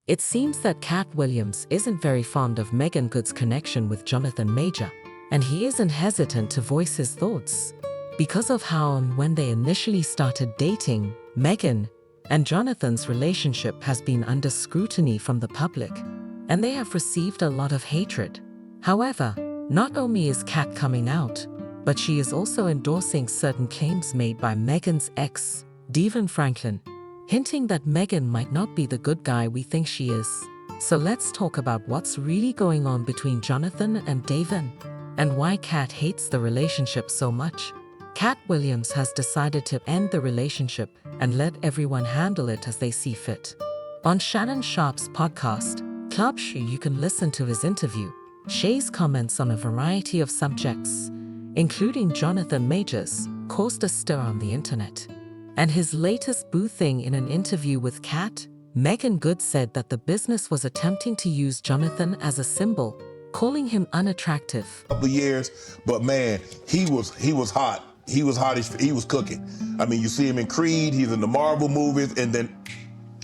It seems that Katt Williams isn't very fond of Meagan Good's connection with Jonathan Major, and he isn't hesitant to voice his thoughts. Because of how and when they initially started dating, Meagan and Jonathan's relationship has been under scrutiny from the public, and they have received a lot of hatred. However, not only is Katt coming out, but she is also endorsing certain claims made by Meagan's ex, DeVon Franklin, hinting that Meagan might not be the good guy we think she is. So let's talk about what's really going on between Jonathan and DeVon, and why Katt hates the relationship so much. Katt Williams has decided to end the relationship and let everyone handle it as they see fit. On Shannon Sharpe's podcast, Club Shoe, you can listen to his interview. Shay's comments on a variety of subjects, including Jonathan Major's, caused a stir on the internet. And his latest boothing in an interview with Katt, Meagan Good said that the business was attempting to use Jonathan as a symbol, calling him unattractive. Couple years, but man, he was hot. He was hot. He was cooking. I mean, you see him in Creed. He's in the Marvel movies, and then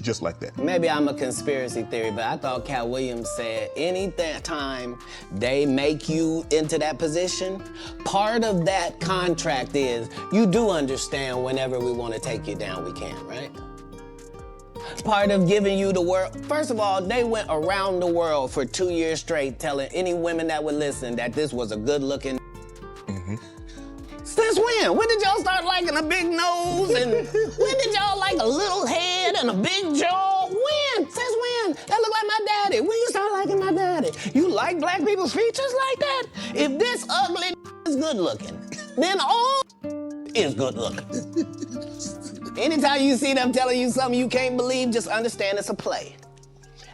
just like that. Maybe I'm a conspiracy theory, but I thought Katt Williams said anytime they make you into that position, part of that contract is you do understand whenever we want to take you down, we can, right? Part of giving you the world. First of all, they went around the world for 2 years straight telling any women that would listen that this was a good-looking. Since when? When did y'all start liking a big nose? And when did y'all like a little head and a big jaw? When? Since when? That look like my daddy. When you start liking my daddy? You like black people's features like that? If this ugly is good looking, then all is good looking. Anytime you see them telling you something you can't believe, just understand it's a play.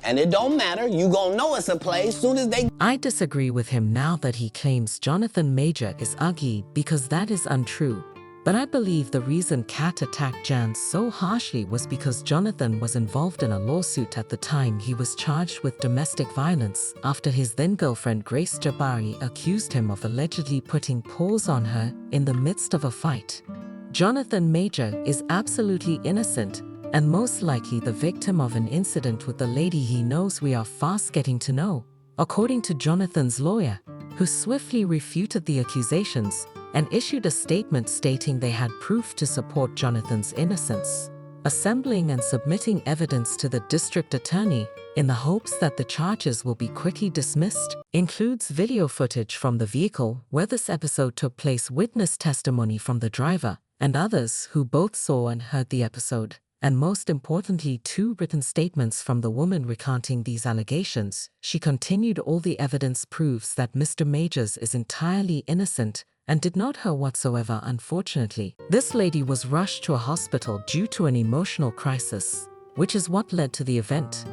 And it don't matter, you gonna know it's a play as soon as they... I disagree with him now that he claims Jonathan Major is ugly, because that is untrue. But I believe the reason Katt attacked Jan so harshly was because Jonathan was involved in a lawsuit at the time he was charged with domestic violence after his then-girlfriend Grace Jabari accused him of allegedly putting paws on her in the midst of a fight. Jonathan Major is absolutely innocent, and most likely the victim of an incident with the lady he knows we are fast getting to know, according to Jonathan's lawyer, who swiftly refuted the accusations and issued a statement stating they had proof to support Jonathan's innocence, assembling and submitting evidence to the district attorney in the hopes that the charges will be quickly dismissed, includes video footage from the vehicle where this episode took place, witness testimony from the driver and others who both saw and heard the episode, and most importantly 2 written statements from the woman recanting these allegations. She continued, all the evidence proves that Mr. Majors is entirely innocent and did not hurt whatsoever. Unfortunately, this lady was rushed to a hospital due to an emotional crisis, which is what led to the event.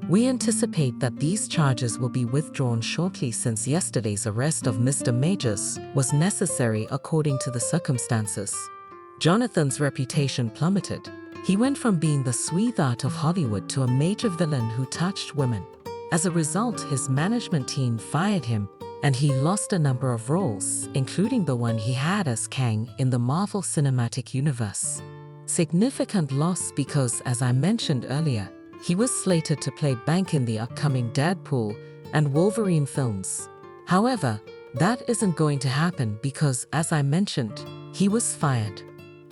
We anticipate that these charges will be withdrawn shortly, since yesterday's arrest of Mr. Majors was necessary according to the circumstances. Jonathan's reputation plummeted. He went from being the sweetheart of Hollywood to a major villain who touched women. As a result, his management team fired him, and he lost a number of roles, including the one he had as Kang in the Marvel Cinematic Universe. Significant loss because, as I mentioned earlier, he was slated to play Bank in the upcoming Deadpool and Wolverine films. However, that isn't going to happen because, as I mentioned, he was fired.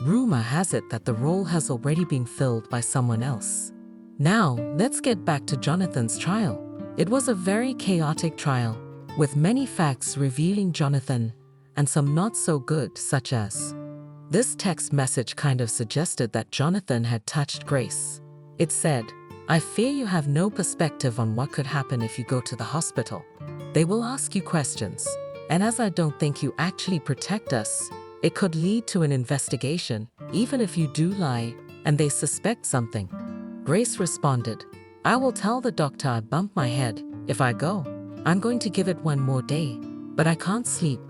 Rumor has it that the role has already been filled by someone else. Now, let's get back to Jonathan's trial. It was a very chaotic trial, with many facts revealing Jonathan, and some not so good, such as this text message kind of suggested that Jonathan had touched Grace. It said, "I fear you have no perspective on what could happen if you go to the hospital. They will ask you questions, and as I don't think you actually protect us, it could lead to an investigation, even if you do lie, and they suspect something." Grace responded, "I will tell the doctor I bumped my head. If I go, I'm going to give it one more day, but I can't sleep.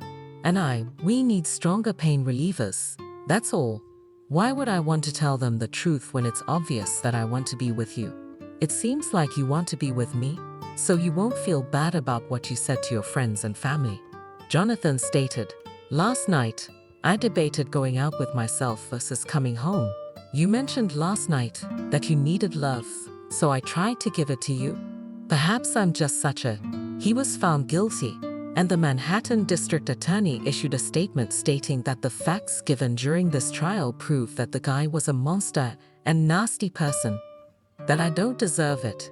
And we need stronger pain relievers. That's all. Why would I want to tell them the truth when it's obvious that I want to be with you? It seems like you want to be with me, so you won't feel bad about what you said to your friends and family." Jonathan stated, "Last night, I debated going out with myself versus coming home. You mentioned last night that you needed love, so I tried to give it to you. Perhaps I'm just such a... He was found guilty, and the Manhattan District Attorney issued a statement stating that the facts given during this trial prove that the guy was a monster and nasty person, that I don't deserve it,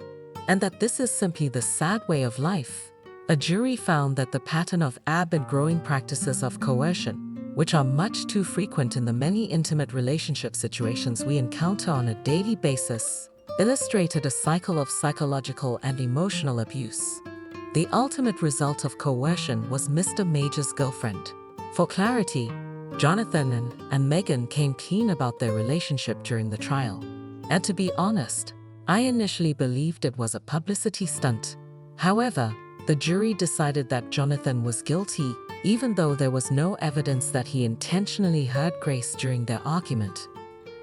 and that this is simply the sad way of life. A jury found that the pattern of ebb and growing practices of coercion, which are much too frequent in the many intimate relationship situations we encounter on a daily basis, illustrated a cycle of psychological and emotional abuse. The ultimate result of coercion was Mr. Major's girlfriend. For clarity, Jonathan and Meagan came clean about their relationship during the trial. And to be honest, I initially believed it was a publicity stunt. However, the jury decided that Jonathan was guilty, even though there was no evidence that he intentionally hurt Grace during their argument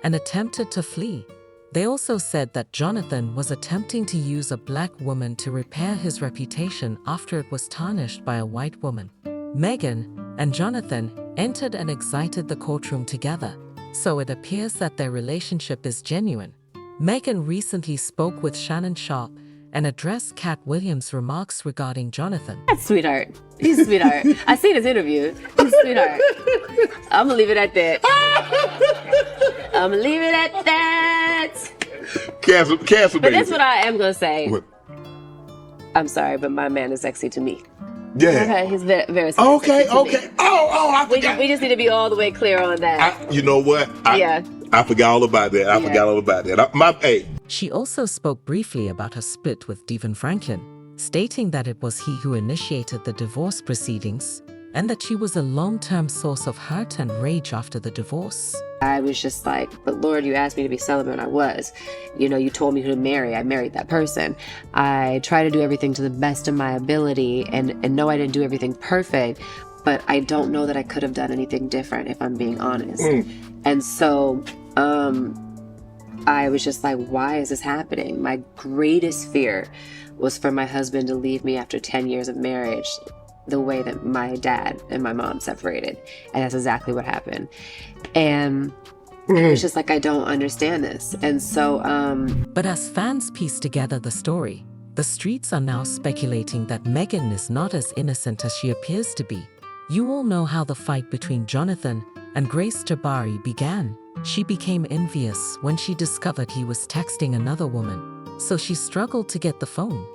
and attempted to flee. They also said that Jonathan was attempting to use a black woman to repair his reputation after it was tarnished by a white woman. Meagan and Jonathan entered and exited the courtroom together, so it appears that their relationship is genuine. Meagan recently spoke with Shannon Sharp and addressed Katt Williams' remarks regarding Jonathan. That's sweetheart. He's a sweetheart. I seen his interview. He's a sweetheart. I'm gonna leave it at that. I'm gonna leave it at that. Cancel, But baby. that's what I am gonna say. What? I'm sorry, but my man is sexy to me. Yeah. Okay, he's very, very sexy. Okay, to me. okay. Oh, I We forgot. just need to be all the way clear on that. You know what? Yeah. I forgot all about that. I forgot all about that. Hey. She also spoke briefly about her split with DeVon Franklin, stating that it was he who initiated the divorce proceedings and that she was a long-term source of hurt and rage after the divorce. I was just like, but Lord, you asked me to be celibate, and I was. You know, you told me who to marry. I married that person. I try to do everything to the best of my ability, and no, I didn't do everything perfect, but I don't know that I could have done anything different, if I'm being honest. And so, I was just like, why is this happening? My greatest fear was for my husband to leave me after 10 years of marriage, the way that my dad and my mom separated. And that's exactly what happened. And it's just like, I don't understand this. And so, But as fans piece together the story, the streets are now speculating that Meagan is not as innocent as she appears to be. You all know how the fight between Jonathan and Grace Jabari began. She became envious when she discovered he was texting another woman, so she struggled to get the phone.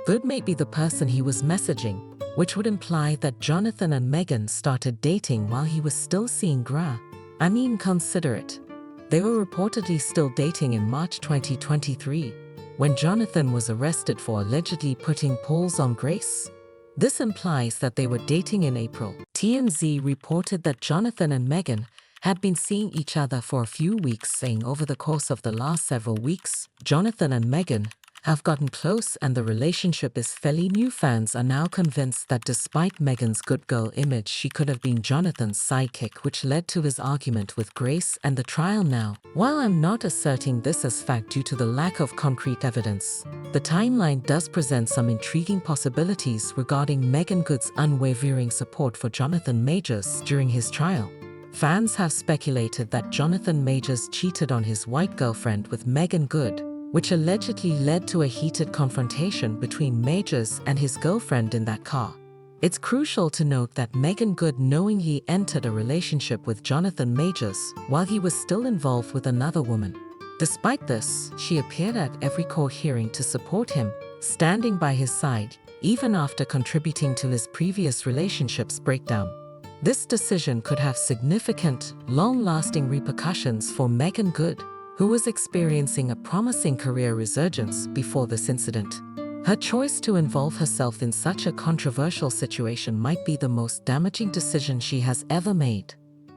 Good may be the person he was messaging, which would imply that Jonathan and Meagan started dating while he was still seeing Gra. I mean, consider it. They were reportedly still dating in March 2023, when Jonathan was arrested for allegedly putting polls on Grace. This implies that they were dating in April. TMZ reported that Jonathan and Meagan had been seeing each other for a few weeks, saying over the course of the last several weeks, Jonathan and Meagan have gotten close and the relationship is fairly new. Fans are now convinced that despite Meagan's good girl image, she could have been Jonathan's sidekick, which led to his argument with Grace and the trial now. While I'm not asserting this as fact due to the lack of concrete evidence, the timeline does present some intriguing possibilities regarding Meagan Good's unwavering support for Jonathan Majors during his trial. Fans have speculated that Jonathan Majors cheated on his white girlfriend with Meagan Good, which allegedly led to a heated confrontation between Majors and his girlfriend in that car. It's crucial to note that Meagan Good knowingly entered a relationship with Jonathan Majors while he was still involved with another woman. Despite this, she appeared at every court hearing to support him, standing by his side, even after contributing to his previous relationship's breakdown. This decision could have significant, long-lasting repercussions for Meagan Good, who was experiencing a promising career resurgence before this incident. Her choice to involve herself in such a controversial situation might be the most damaging decision she has ever made.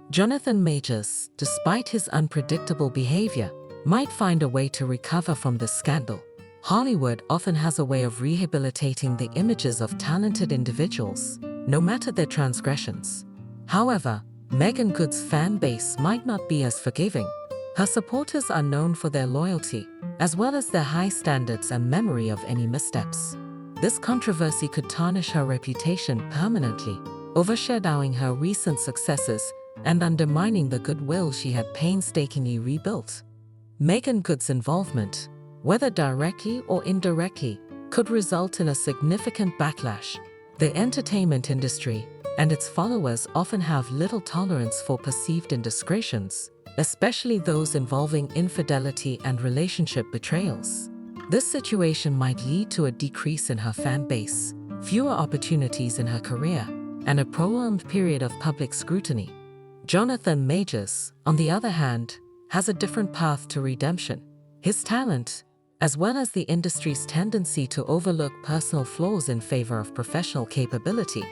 Jonathan Majors, despite his unpredictable behavior, might find a way to recover from this scandal. Hollywood often has a way of rehabilitating the images of talented individuals, no matter their transgressions. However, Meagan Good's fan base might not be as forgiving. Her supporters are known for their loyalty, as well as their high standards and memory of any missteps. This controversy could tarnish her reputation permanently, overshadowing her recent successes and undermining the goodwill she had painstakingly rebuilt. Meagan Good's involvement, whether directly or indirectly, could result in a significant backlash. The entertainment industry and its followers often have little tolerance for perceived indiscretions, especially those involving infidelity and relationship betrayals. This situation might lead to a decrease in her fan base, fewer opportunities in her career, and a prolonged period of public scrutiny. Jonathan Majors, on the other hand, has a different path to redemption. His talent, as well as the industry's tendency to overlook personal flaws in favor of professional capability,